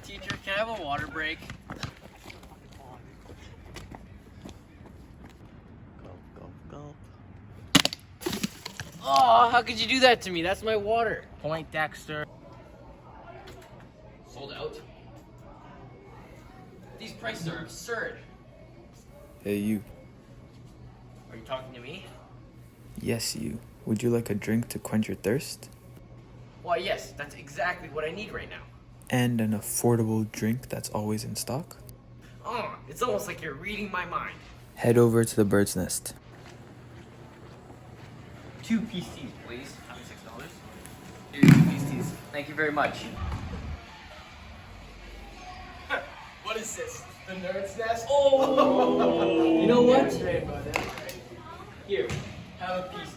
teacher. Can I have a water break? Oh, how could you do that to me? That's my water. Point Dexter. Sold out. These prices are absurd. Hey, you. Are you talking to me? Yes, you. Would you like a drink to quench your thirst? Why, yes, that's exactly what I need right now. And an affordable drink that's always in stock? Oh, it's almost like you're reading my mind. Head over to the Bird's Nest. 2 PCs, please. $6. Here's 2 PCs. Thank you very much. What is this? The Nerd's Nest? Oh! You know what? Here, have a piece.